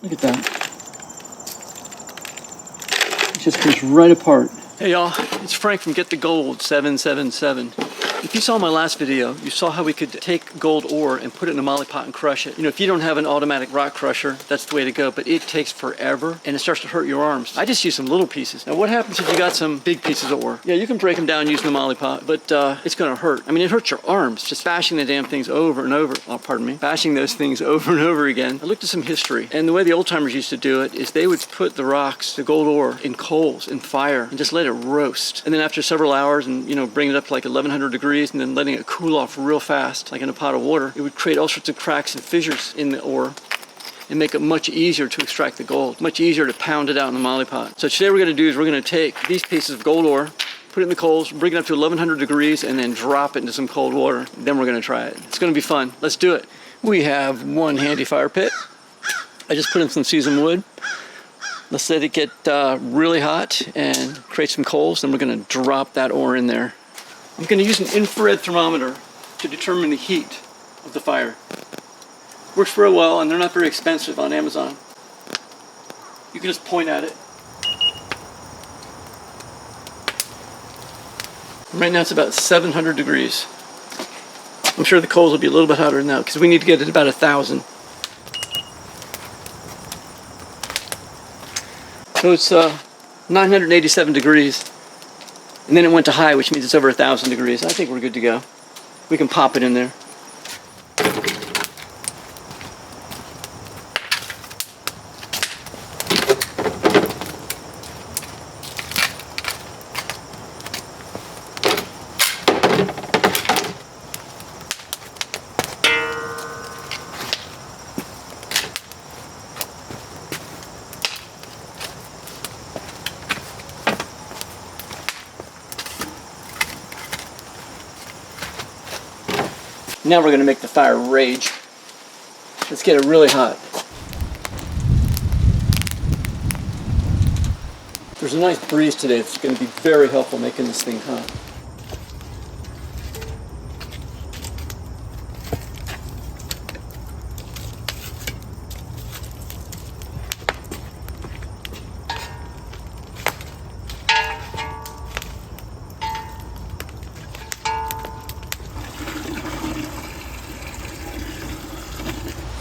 Look at that. It just comes right apart. Hey y'all, it's Frank from Get the Gold 777. If you saw my last video, you saw how we could take gold ore and put it in a molly pot and crush it. You know, if you don't have an automatic rock crusher, that's the way to go, but it takes forever and it starts to hurt your arms. I just use some little pieces. Now what happens if you got some big pieces of ore? Yeah, you can break them down using the molly pot, but it's gonna hurt. I mean, it hurts your arms, just bashing the damn things over and over. Oh, pardon me. Bashing those things over and over again. I looked at some history, and the way the old timers used to do it is they would put the rocks, the gold ore, in coals, in fire, and just let it roast. And then after several hours, and you know, bring it up to like 1100 degrees, and then letting it cool off real fast, like in a pot of water, it would create all sorts of cracks and fissures in the ore and make it much easier to extract the gold, much easier to pound it out in the molly pot. So today what we're gonna do is we're gonna take these pieces of gold ore, put it in the coals, bring it up to 1100 degrees, and then drop it into some cold water. Then we're gonna try it. It's gonna be fun. Let's do it. We have one handy fire pit. I just put in some seasoned wood. Let's let it get really hot and create some coals, then we're gonna drop that ore in there. I'm going to use an infrared thermometer to determine the heat of the fire. Works very well, and they're not very expensive on Amazon. You can just point at it. Right now it's about 700 degrees. I'm sure the coals will be a little bit hotter than that because we need to get it about 1000. So it's 987 degrees. And then it went to high, which means it's over 1000 degrees. I think we're good to go. We can pop it in there. Now we're going to make the fire rage. Let's get it really hot. There's a nice breeze today that's going to be very helpful making this thing hot.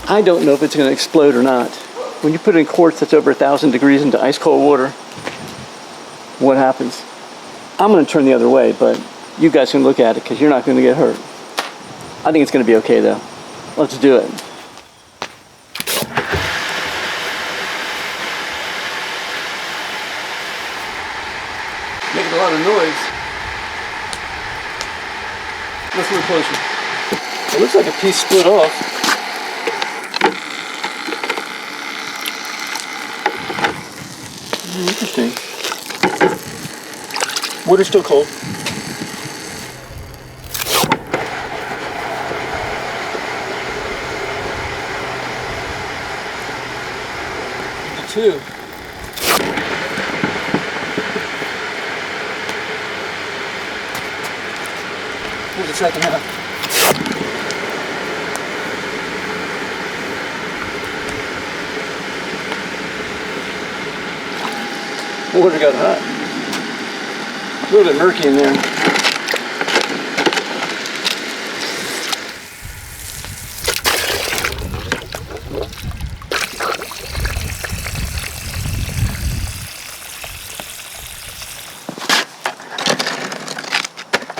I don't know if it's going to explode or not. When you put in quartz that's over 1000 degrees into ice cold water, what happens? I'm going to turn the other way, but you guys can look at it because you're not going to get hurt. I think it's going to be okay though. Let's do it. Making a lot of noise. Let's look closer. It looks like a piece split off. Interesting. Water's still cold. Two. Here's the second half. Water got hot. A little bit murky in there.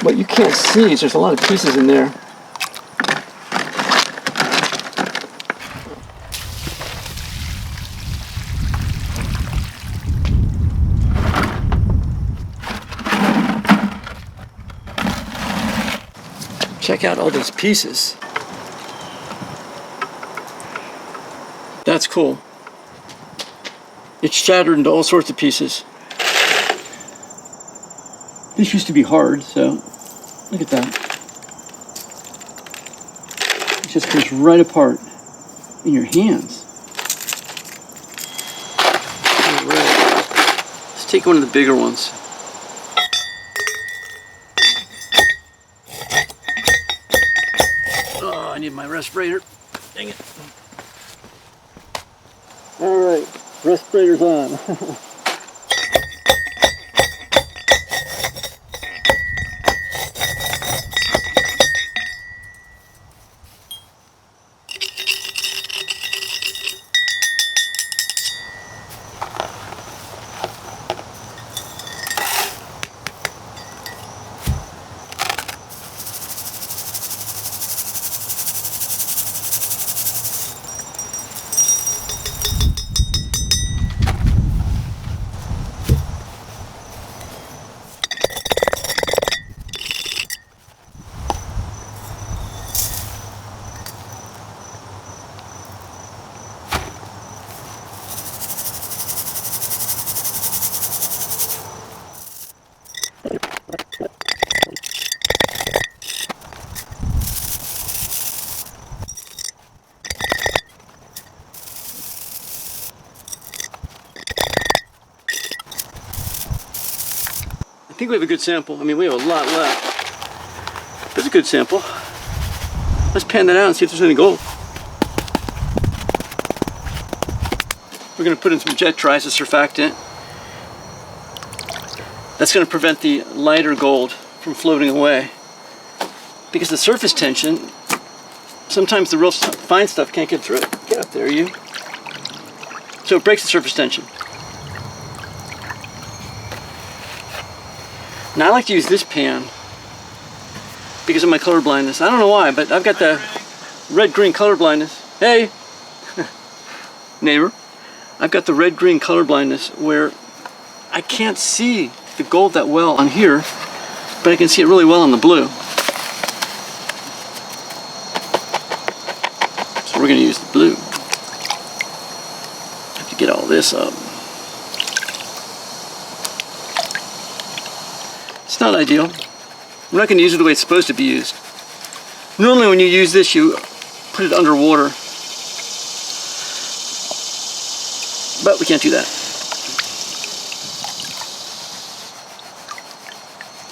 What you can't see is there's a lot of pieces in there. Check out all those pieces. That's cool. It's shattered into all sorts of pieces. This used to be hard, so look at that. It just comes right apart in your hands. All right. Let's take one of the bigger ones. Oh, I need my respirator. Dang it. All right, respirators on. I think we have a good sample. I mean, we have a lot left. That's a good sample. Let's pan that out and see if there's any gold. We're going to put in some jet dry as a surfactant. That's going to prevent the lighter gold from floating away. Because the surface tension, sometimes the real fine stuff can't get through it. Get up there, you. So it breaks the surface tension. Now I like to use this pan because of my color blindness. I don't know why, but I've got the red-green color blindness. Hey, neighbor. I've got the red-green color blindness where I can't see the gold that well on here, but I can see it really well on the blue. So we're going to use the blue. I have to get all this up. It's not ideal. We're not going to use it the way it's supposed to be used. Normally when you use this, you put it underwater. But we can't do that.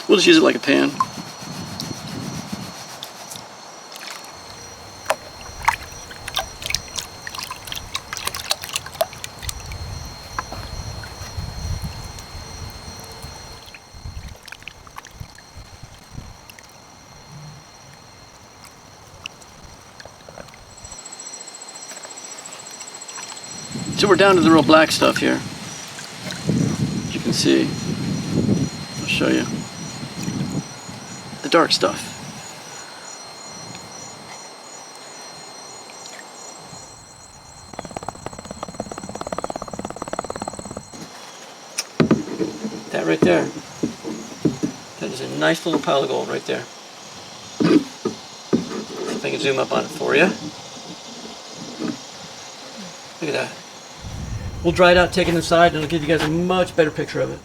We'll just use it like a pan. So we're down to the real black stuff here. As you can see, I'll show you. The dark stuff. That right there. That is a nice little pile of gold right there. See if I can zoom up on it for you. Look at that. We'll dry it out, take it inside, and it'll give you guys a much better picture of it.